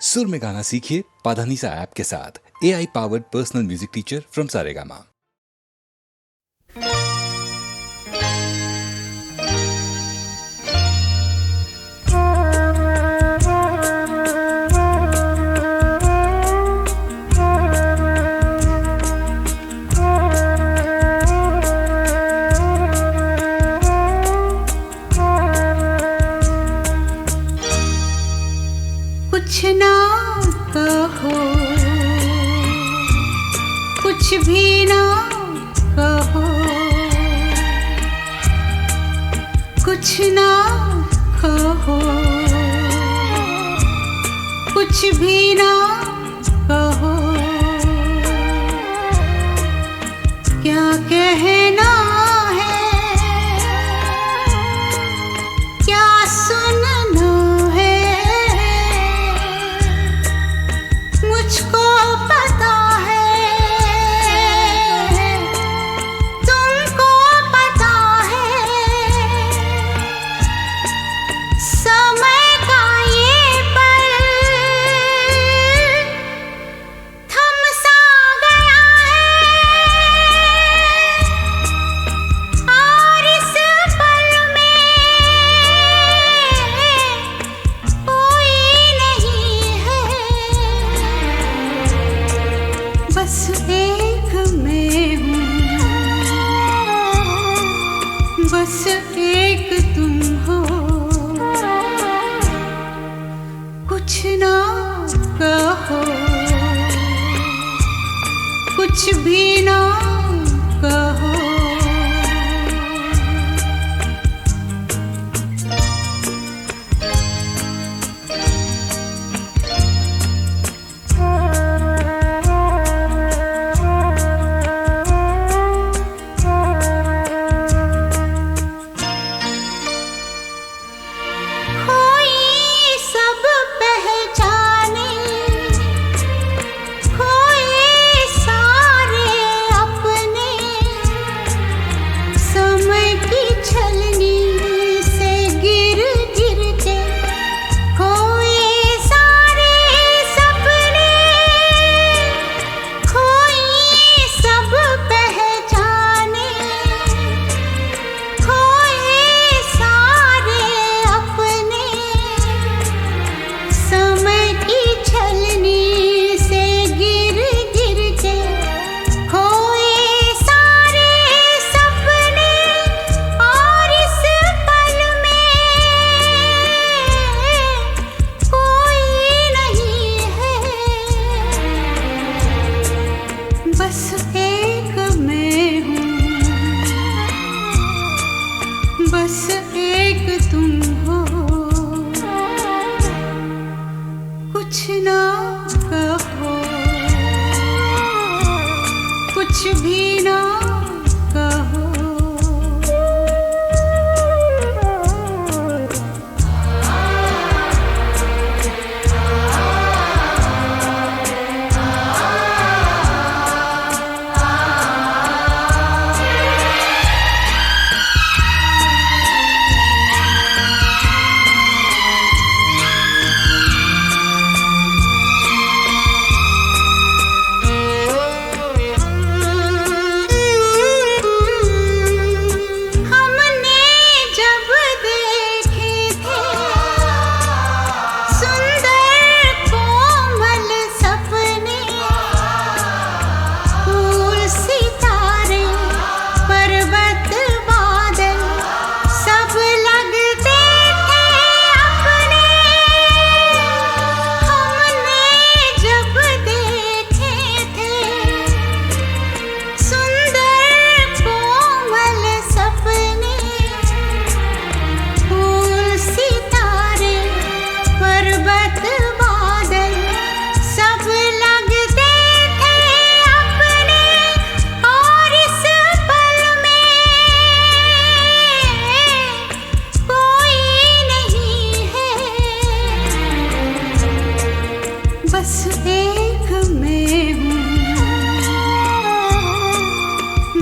सुर में गाना सीखिए पाधानीसा ऐप के साथ। AI powered personal music teacher from Saregama. कुछ ना कहो, कुछ भी ना कहो, कुछ ना कहो, कुछ भी ना कहो, क्या कहना है, क्या सुनना है, मुझको पता है, तुमको पता है, समय का ये पल थम सा गया है, और इस पल में कोई नहीं है, बस एक मैं हूँ, बस एक तुम हो, कुछ ना कहो, कुछ भी ना कहो। कोई सब पहचाने, कोई सारे अपने, समय की छलनी से गिर गिर के कोई सारे सपने, कोई सब पहचाने, कोई सारे अपने, समय की छलनी से गिर गिर के कोई सारे सपने, और इस पल में कोई नहीं है, बस एक मैं हूँ, बस एक तुम हो, कुछ ना कहो, कुछ भी ना कहो।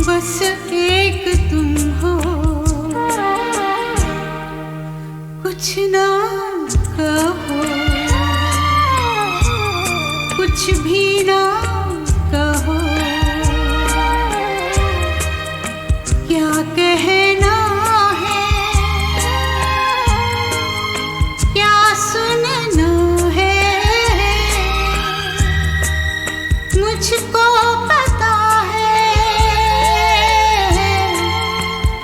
बस एक तुम हो, कुछ ना कहो, भी ना कहो, क्या कहना है, क्या सुनना है, मुझको पता है,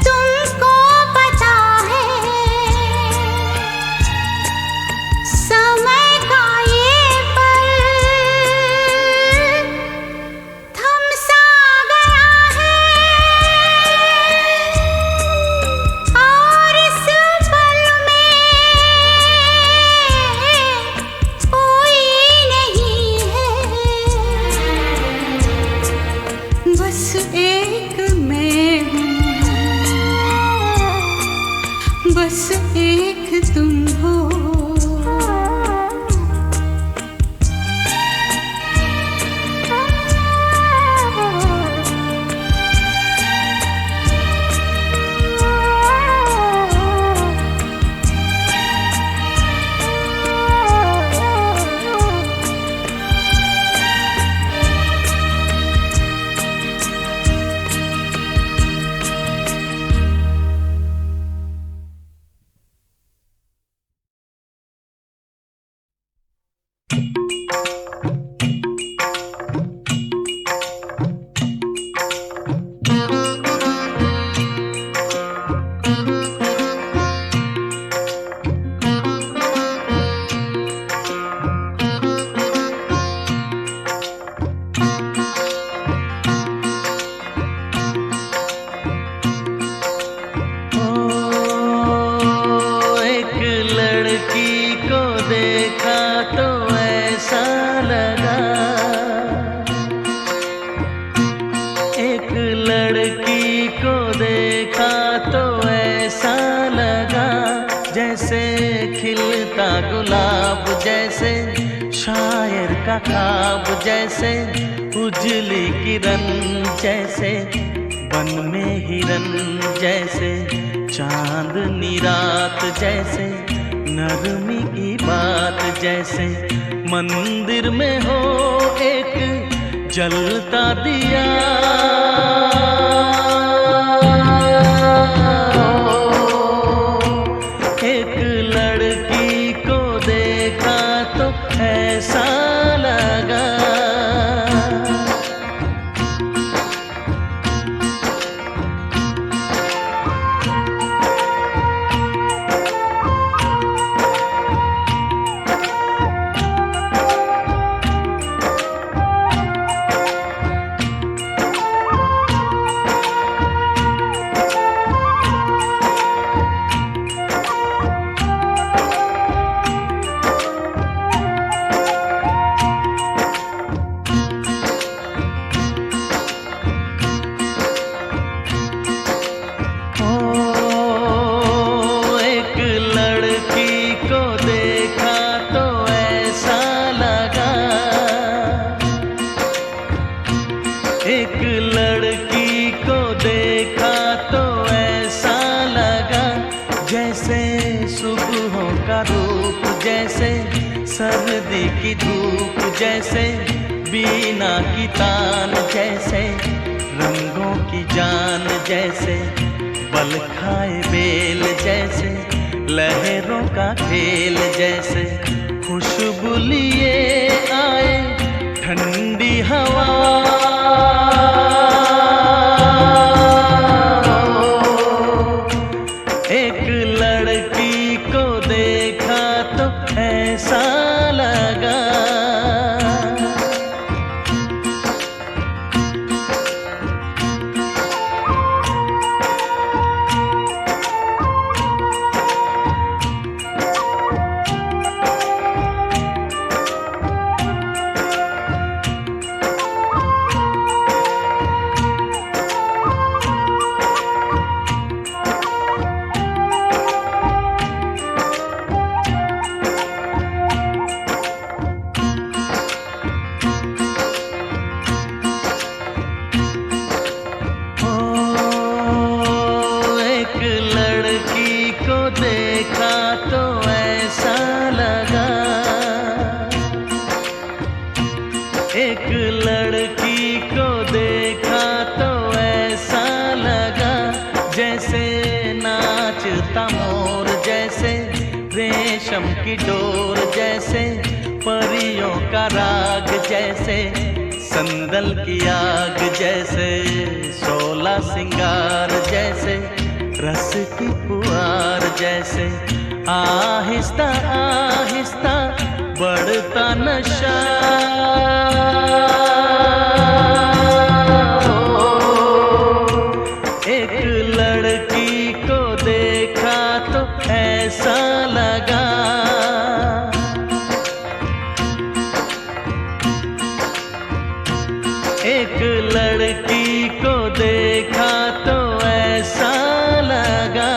तुमको पता है, समय का ये पल थम सा गया है, और इस पल में कोई नहीं है, बस एक मैं हूँ, बस एक तुम हो। गुलाब जैसे शायर का ख्वाब जैसे उजली किरण जैसे बन में हिरन जैसे चांदनी रात जैसे नरमी की बात जैसे मंदिर में हो एक जलता दिया एक लड़की को देखा तो ऐसा लगा एक लड़की को देखा तो ऐसा लगा जैसे सुबहों का रूप जैसे सर्दी की धूप जैसे बीना की तान जैसे रंगों की जान जैसे बल खाए बेल जैसे लहरों का खेल जैसे खुशबू लिए आए ठंडी हवा एक लड़की को देखा तो ऐसा लगा एक लड़की को देखा तो ऐसा लगा जैसे नाचता मोर, जैसे रेशम की डोर, जैसे परियों का राग, जैसे संदल की आग, जैसे 16 सिंगार, जैसे रस की पुआर, जैसे आहिस्ता आहिस्ता बढ़ता नशा। एक लड़की को देखा तो ऐसा लगा। एक लड़की को देखा तो ऐसा लगा।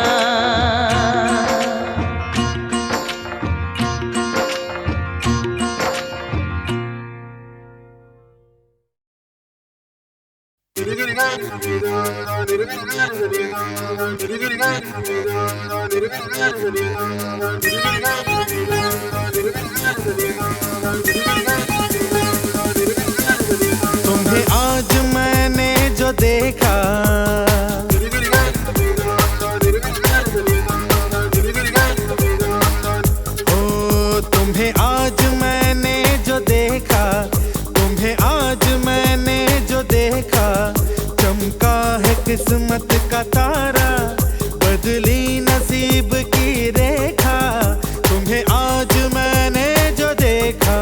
तुम्हें आज मैंने जो देखा, ओ तुम्हें आज मैंने जो देखा, तुम्हें आज मैंने जो देखा, चमका है किस्मत का तारा, बदली नसीब की रेखा। तुम्हें आज मैंने जो देखा,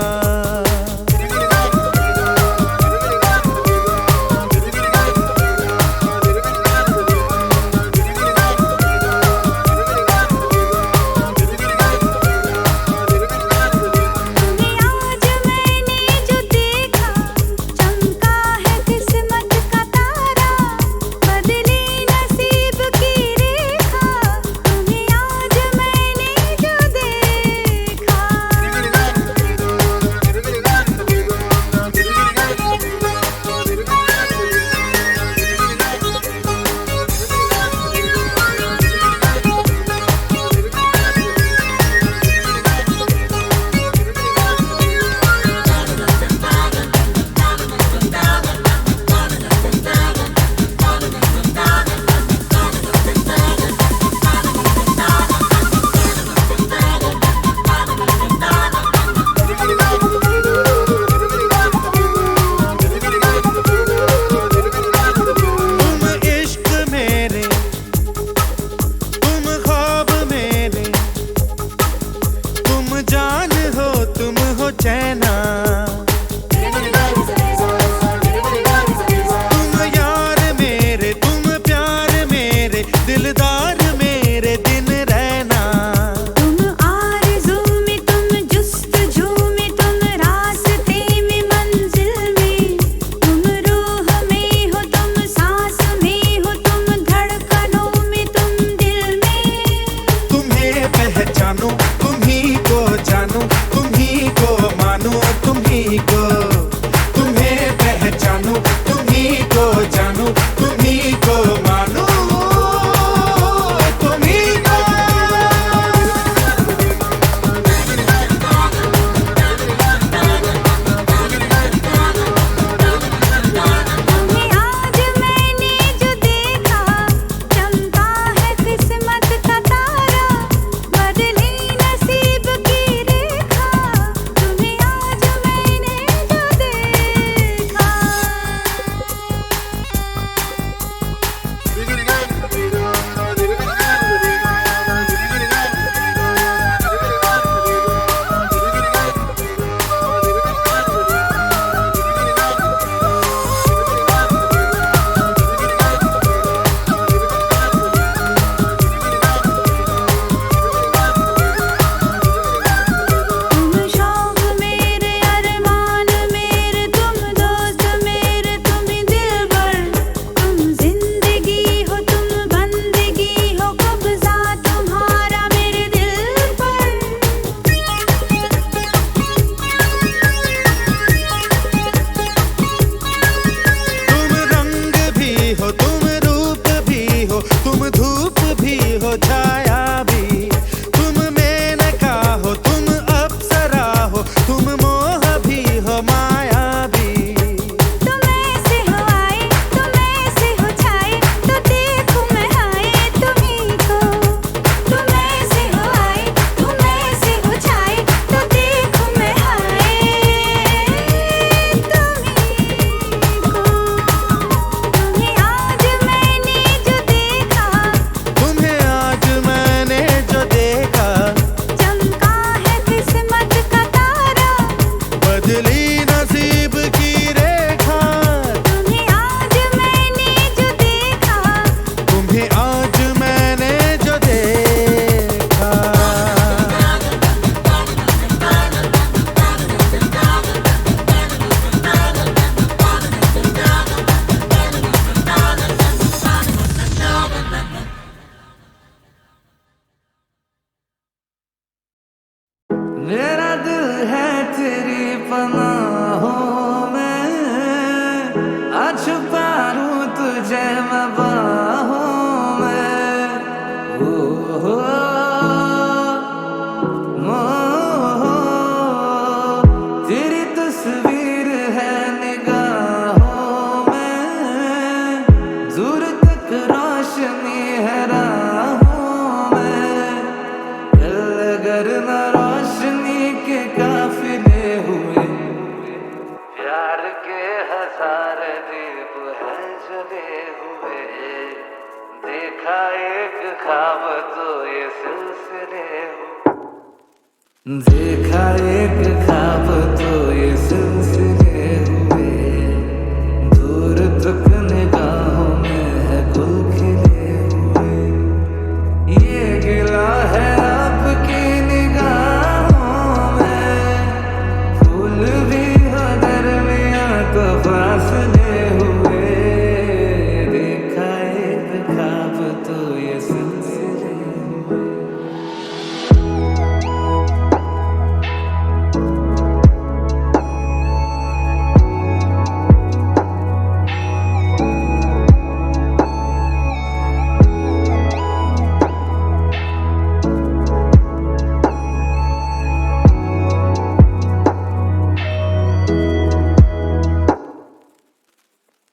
तुम उजली नसीब की रेखा, तुम्हें आज मैंने जो देखा, तुम्हें आज मैंने जो देखा। मेरा दिल है तेरी पनाहों में, आज पारूं तुझे मैं बाहों में। हो तेरी तस्वीर है निगाहों में, दूर तक रोशनी है राहों में। कल अगर न रोशनी के काफिले हुए, प्यार के हजार दीप हैं जले हुए। देखा एक ख्वाब तो ये सिलसिले हुए, देखा एक ख्वाब तो ये सिलसिले हुए। दूर तक निगाहों में है गुल खिले हुए। ये गिला है आपकी निगाहों में, फूल भी हो दरमियां तो फासले हुए। देखा एक ख्वाब तो ये सिलसिले हुए।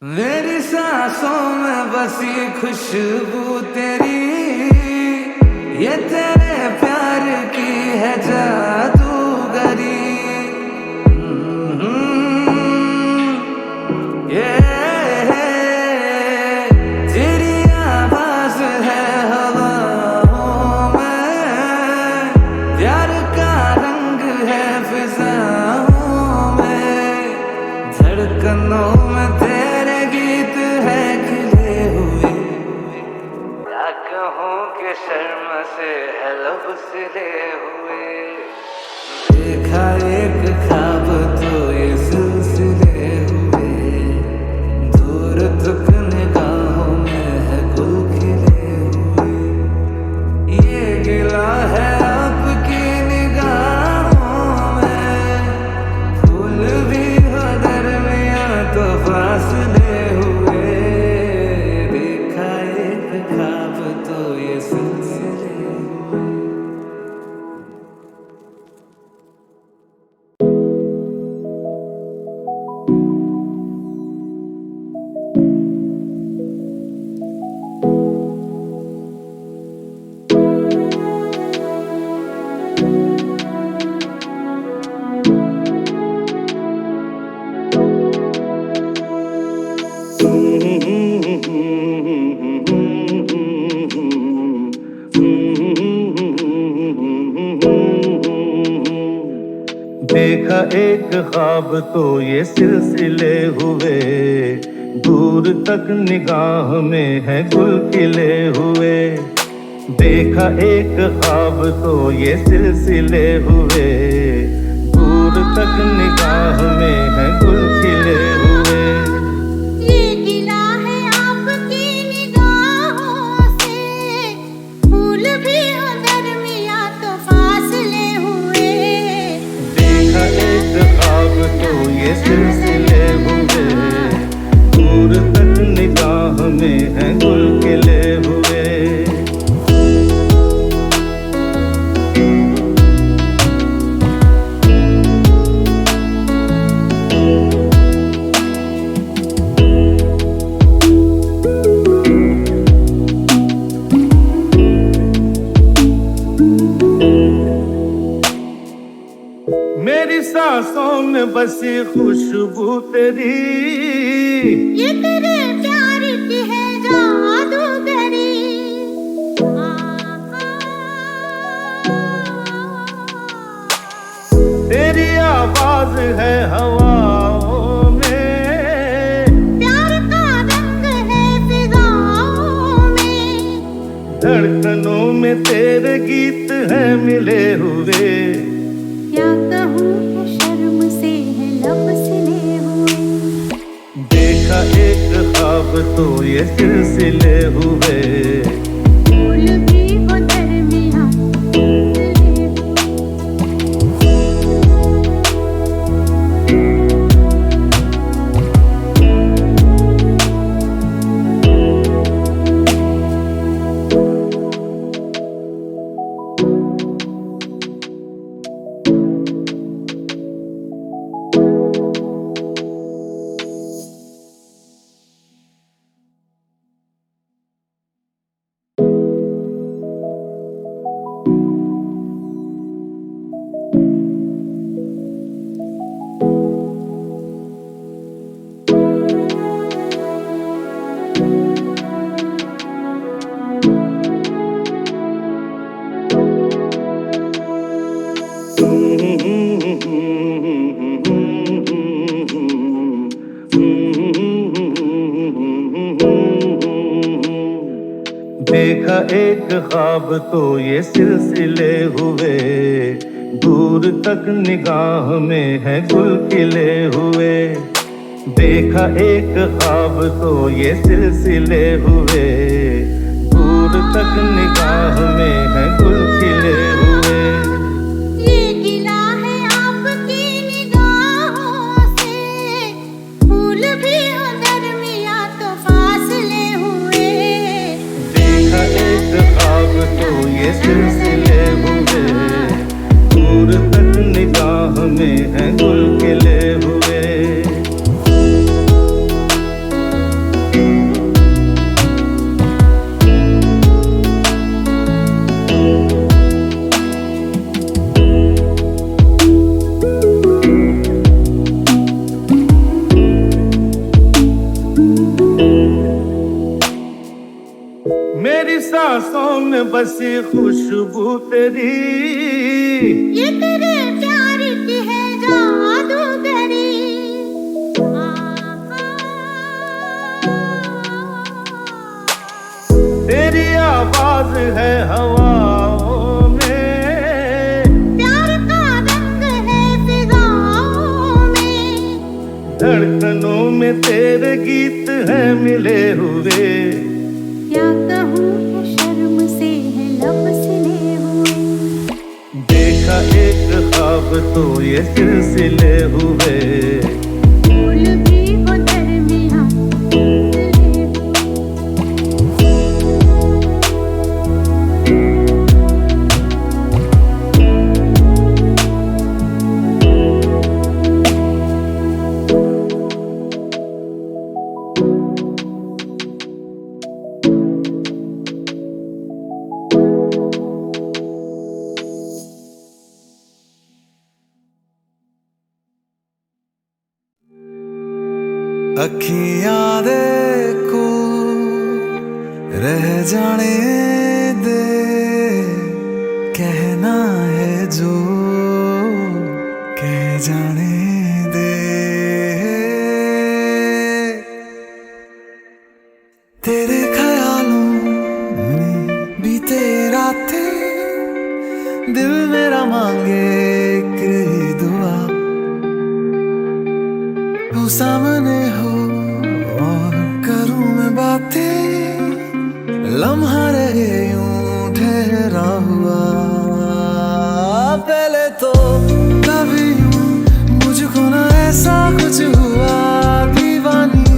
मेरी सांसों में बसी खुशबू तेरी, ये तेरे प्यार की है जादूगरी। ये तेरी आवाज है हवाओं में, प्यार का रंग है फिजाओं में। धड़कनों में तेरे गीत है खिले हुए, क्या कहूँ कि शर्म से है लब सिले हुए। देखा एक ख्वाब तो ये सिलसिले हुए। दूर तक निगाहों में है गुल खिले हुए। ये गिला है आपकी निगाहों में, फूल भी हो दरमियां तो फासले हुए। देखा एक ख्वाब तो ये सिलसिले हुए। देखा एक ख्वाब तो ये सिलसिले हुए, दूर तक निगाह में है गुल खिले हुए। देखा एक ख्वाब तो ये सिलसिले हुए, दूर तक निगाह में है गुल खिले हुए। ये गिला है आपकी निगाहों से, फूल भी हो दरमियां तो फासले हुए। देखा एक ख्वाब तो ये सिलसिले हुए, दूर तक निगाह में है गुल खिले हुए। मेरी सांसों में बसी खुशबू तेरी, ये तेरे प्यार की है जादूगरी। तेरी आवाज है तेरे गीत हैं मिले हुए। क्या कहूँ कि शर्म से है लब सिले हुए। देखा एक ख्वाब तो ये सिलसिले हुए। फूल भी हो दरमियाँ देखा एक ख्वाब तो ये सिलसिले हुए। दूर तक निगाह में है गुल खिले हुए। देखा एक ख्वाब तो ये सिलसिले हुए। दूर तक निगाह में है गुल खिले हुए। ये गिला है आपकी निगाहों से। फूल भी हो दरमियाँ तो फासले हुए। देखा एक ख्वाब तो ये सिलसिले हुए। दूर तक निगाह में है गुल खिले हुए। मेरी सांसों में बसी खुशबू तेरी। ये तेरे प्यार की है जादूगरी। तेरी आवाज है हवाओं में। प्यार का रंग है फिजाओं में। धड़कनों में तेरे गीत हैं मिले हुए। क्या कहूँ कि शर्म से है लब सिले हुए। देखा एक ख्वाब तो ये सिलसिले हुए। फूल भी हो दरमियाँ अखियां देखो रह जाने दे। कहना है जो कह जाने दे। तेरे ख्यालों में बीते रातें दिल मेरा मांगे एक ही दुआ। तू सामने हो और करूं मैं बातें। लम्हा रहे यूं ठहरा हुआ। पहले तो कभी यूं मुझको ना ऐसा कुछ हुआ। दीवानी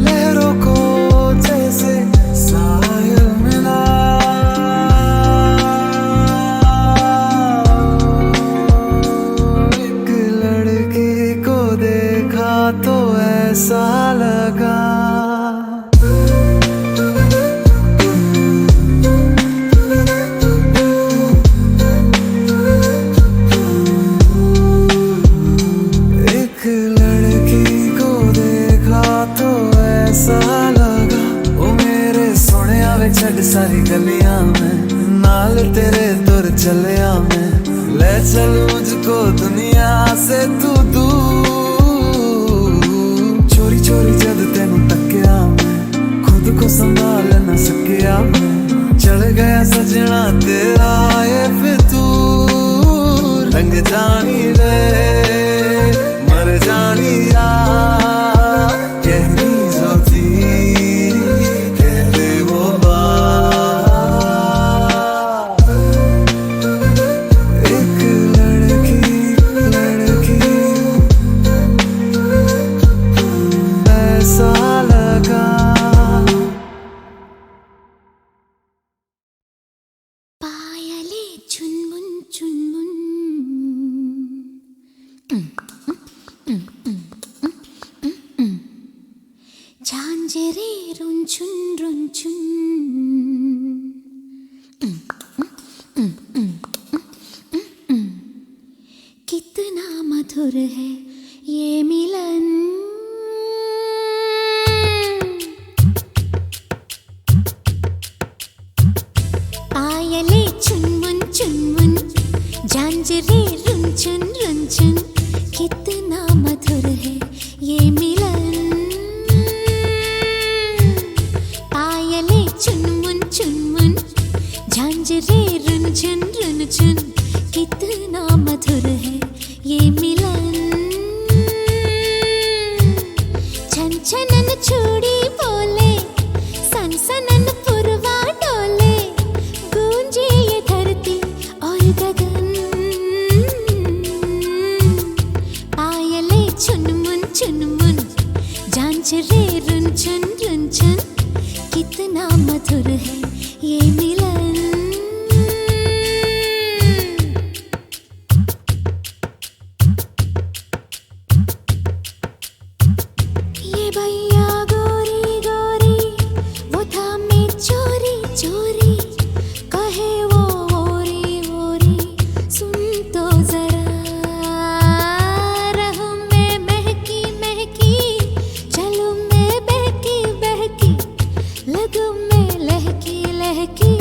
लहरों को जैसे साहिल मिला। एक लड़की को देखा तो ऐसा लगा। एक लड़की को देखा तो ऐसा लगा। ओ मेरे सोनिया वे छड़ सारी गलियां में। नाल तेरे तुर चलिया मैं। ले चल मुझको दुनिया से तू दूर। चोरी चोरी जद तेनू तकिया मैं। खुद को संभाल न सकिया मैं। चढ़ गया सजना तेरे जानी ले मर जानी या कहनी जो थी कहते वो बात। एक लड़की ऐसा लगा। पायले चुनमुन चुनमुन झांझरे रुनझुन रुनझुन कितना मधुर है ये मिलन। पायले चुनमुन चुनमुन झांझरे रुनझुन रुनझुन कितना मधुर है ये मिलन। पायले चुनमुन चुनमुन झांझरे रुनझुन रुनझुन कितना मधुर है ये मिलन। छन छनन चूड़ी बोले सनसनन पुरवा डोले गूंजे ये धरती और गगन। पायले चुनमुन चुनमुन झांझरे रुनझुन रुनझुन कितना मधुर है ये मिलन। ये भैया गोरी गोरी वो थामे चोरी चोरी कहे वो ओरी ओरी सुन तो जरा। रहूं मैं महकी महकी चलूं मैं बहकी बहकी लगूं मैं लहकी लहकी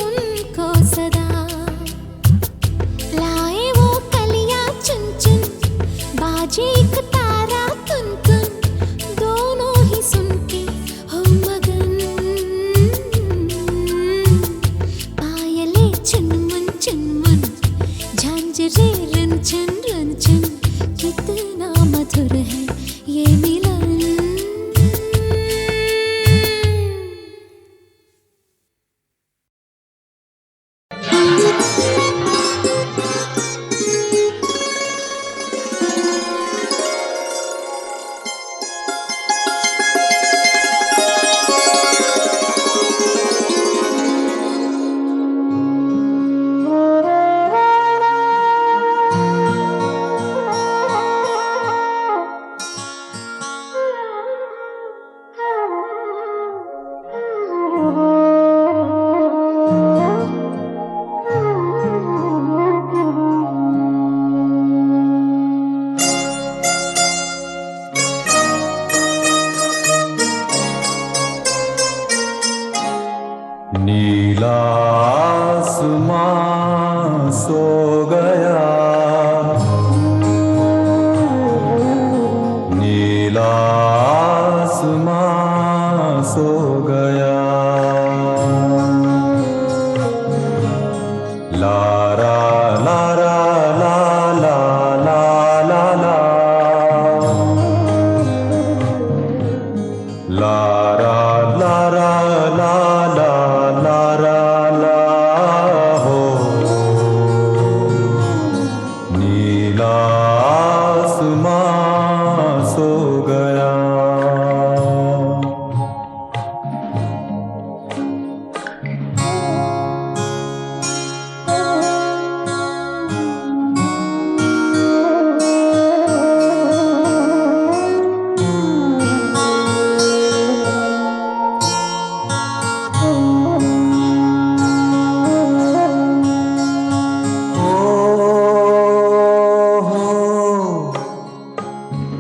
उनको सदा। लाए वो कलियां चुन चुन बाजे एक तारा तुन तुन दोनों ही सुन के हो मगन। पायले चुनमुन चुनमुन झांझरे रुनझुन रुनझुन कितना मधुर है ये मिलन। नीला आसमां सो गया नीला आसमां सो गया। लारा लारा ला ला ला ला ला लारा लारा ला ला लारा ला हो। नीला आसमां सो गया।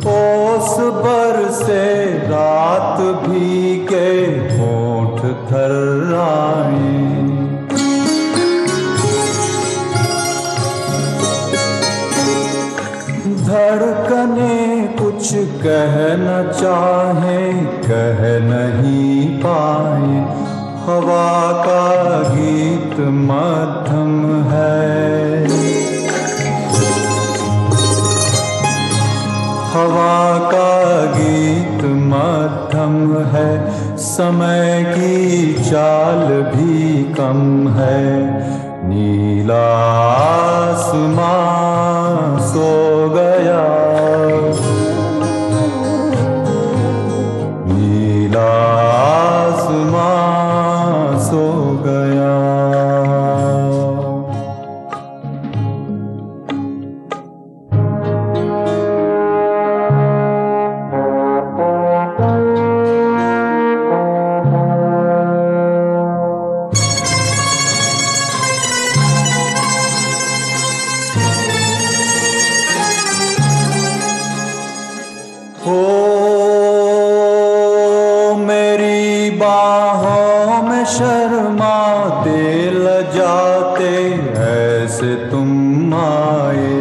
ओस बरसे रात भीगे होंठ थर्राए। धड़कने कुछ कह न चाहे कह नहीं पाए। हवा का गीत मध्यम है। हवा का गीत मध्यम है, समय की चाल भी कम है। नीला आसमां सो गया, नीला आसमां सो गया। हो मेरी बाहों में शर्माते लजाते ऐसे तुम आए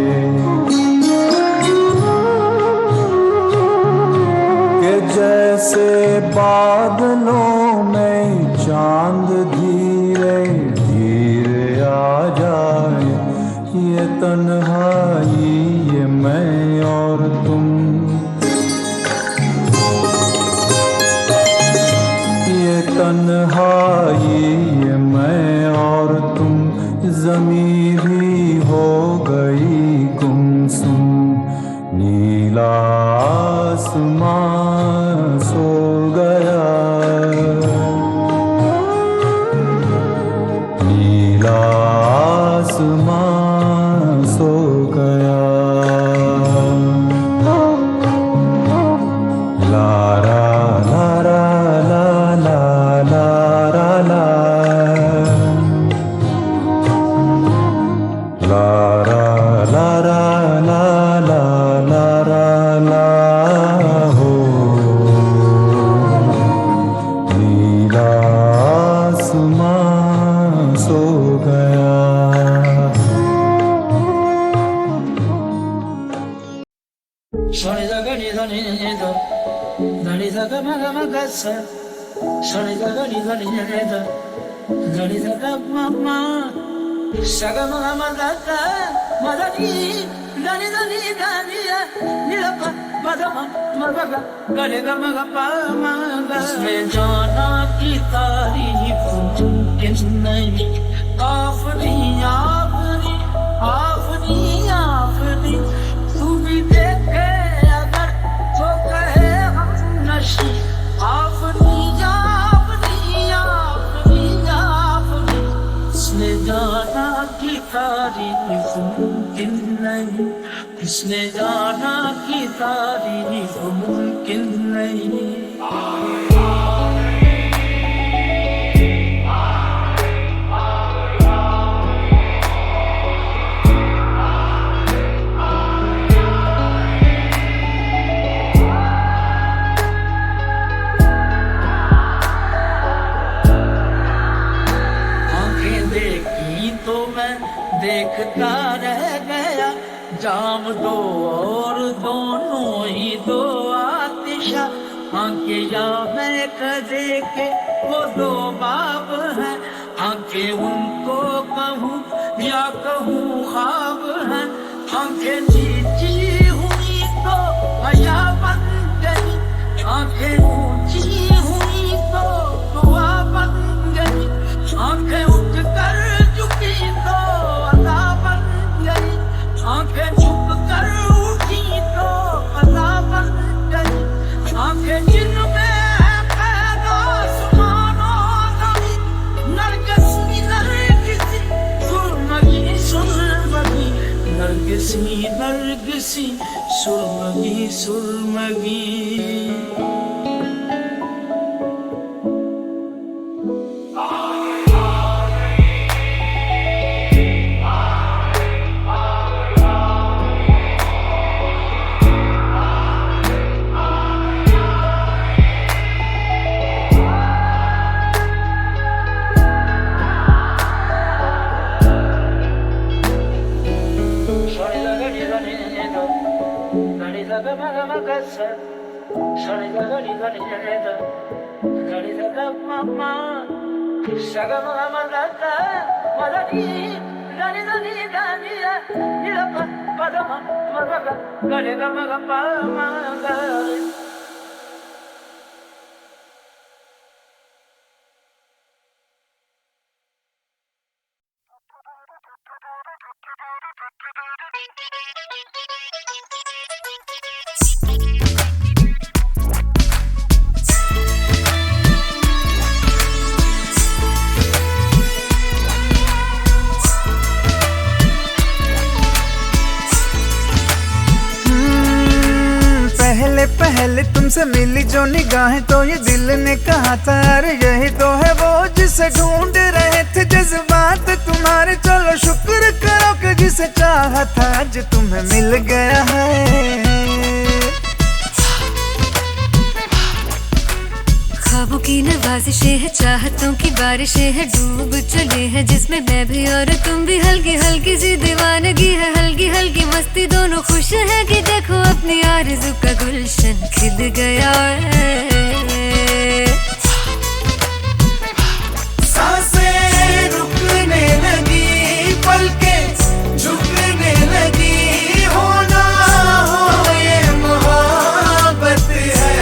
कि जैसे बादलों में चांद धीरे धीरे आ जाए। ये तन्हाई, ये मैं और तुम, ये तन्हाई, ये मैं और तुम। ज़मीं भी हो गई गुमसुम, नीला आसमां सो गया, नीला आसमां सो गया। लारा लारा ला ला ला ला लारा लारा ला ला लारा ला हो। नीला आसमां सो गया। Shani da ga ni da ni ni da, da ni da ga ma ga sa. Shani da ga ni da ni ni da, da ni da ga ma. Sa ga ma da ni, da ni da ni la pa da ma ga ga le ga pa ma ga. Isme jana ki तारीफ मुमकिन नहीं, आफरी आफरी आफरी आफरी। तू भी देखे अगर तो कहे हम नशी। आफरी आफरी आफरी आफरी। इसने जाना की तारीफ मुमकिन नहीं, इसने जाना की तारीफ मुमकिन नहीं। देखता रह गया जाम दो और दोनों ही दो आतिशा। आंखें या मैं कदे के वो दो बाप हैं, आंखें उनको कहूँ या कहूँ ख्वाब हैं। आंखें नीची हुई तो हया बन गई, आंखें ऊंची हुई तो दुआ बन गई। आंखें उठ कर झुकी तो अदा बन गई, आंखें झुक कर उठी तो अदा बन गई। आंखें जिनमें है पैदा आसमानो ज़मीं, नरगिसी नरगिसी सुरमगी सुरमगी, नरगिसी नरगिसी सुरमगी सुरमगी। Saga padama magaga gare ga maga pa ma ga re. पहले तुमसे मिली जो निगाहें तो ये दिल ने कहा था अरे यही तो है वो जिसे ढूंढ रहे थे जज्बात तुम्हारे। चलो शुक्र करो कि जिसे चाहा था आज तुम्हें मिल गया है। ख्वाबों की नवाजिशें है, चाहतों की बारिशें है, डूब चले हैं जिसमें मैं भी और तुम भी। हल्की हल्की सी दीवानगी है, हल्की हल्की मस्ती, दोनों खुश है कि देखो अपनी आरज़ू का गुलशन खिल गया है। सांसें रुकने लगी, पलकें झुकने लगी, होना हो ये मोहब्बत है।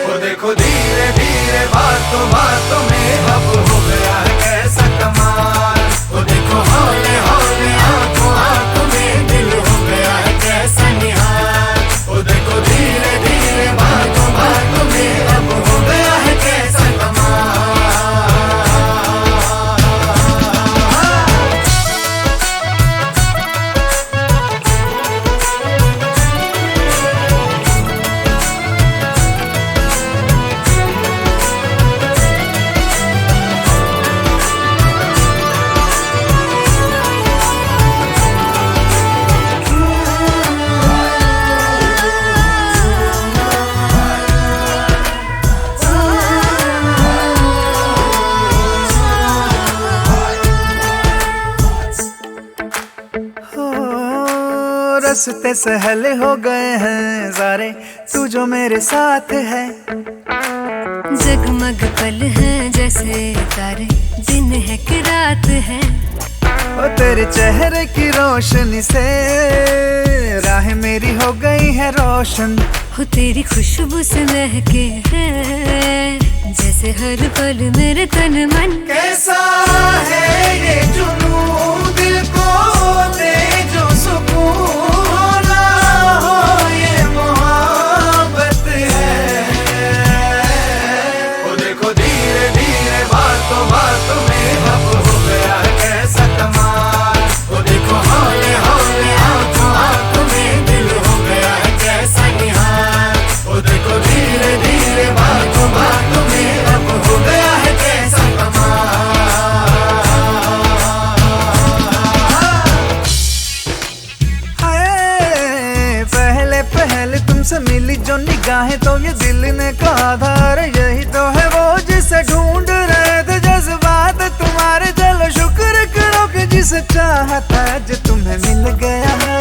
वो देखो धीरे धीरे बातों बातों में अब हो गया है कैसा कमाल। वो देखो हौले हौले आंखों आंखों में दिल हो गया है कैसा निहाल। वो देखो धीरे धीरे बातों बातों में अब हो गया है कैसा कमाल। रास्ते सहल हो गए हैं सारे तू जो मेरे साथ है। जगमग पल है जैसे तारे, दिन है कि रात है। ओ तेरे चेहरे की रोशनी से राह मेरी हो गई है रोशन। हो तेरी खुशबू से महके है जैसे हर पल मेरे तन मन। कैसा है ये जुनून दिल को दे जो सुकून, होना हो ये मोहब्बत है। वो देखो धीरे धीरे बातों बातों में अब हो गया है कैसा कमाल। वो देखो हौले हौले आंखों आंखों में दिल हो गया है कैसा निहाल। वो देखो धीरे धीरे बातों बातों में अब हो गया है कैसा कमाल। हाय पहले पहले तुमसे मिली जो निगाहें तो ये दिल ने कहा था अरे यही तो है वो जिसे ढूंढ रहे थे जज्बात तुम्हारे। चलो शुक्र करो कि जिसे चाहा था आज तुम्हें मिल गया है।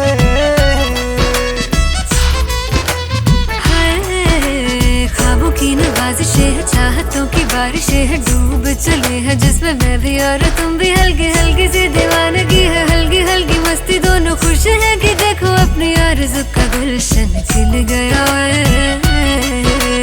ख्वाबों की नवाजिशें है, चाहतों की बारिशें है, डूब चले हैं जिसमें मैं भी और तुम भी। हल्की हल्की सी दीवानगी है, हल्की हल्की मस्ती, दोनों खुश है कि देखो अपनी आरज़ू का गुलशन खिल गया है।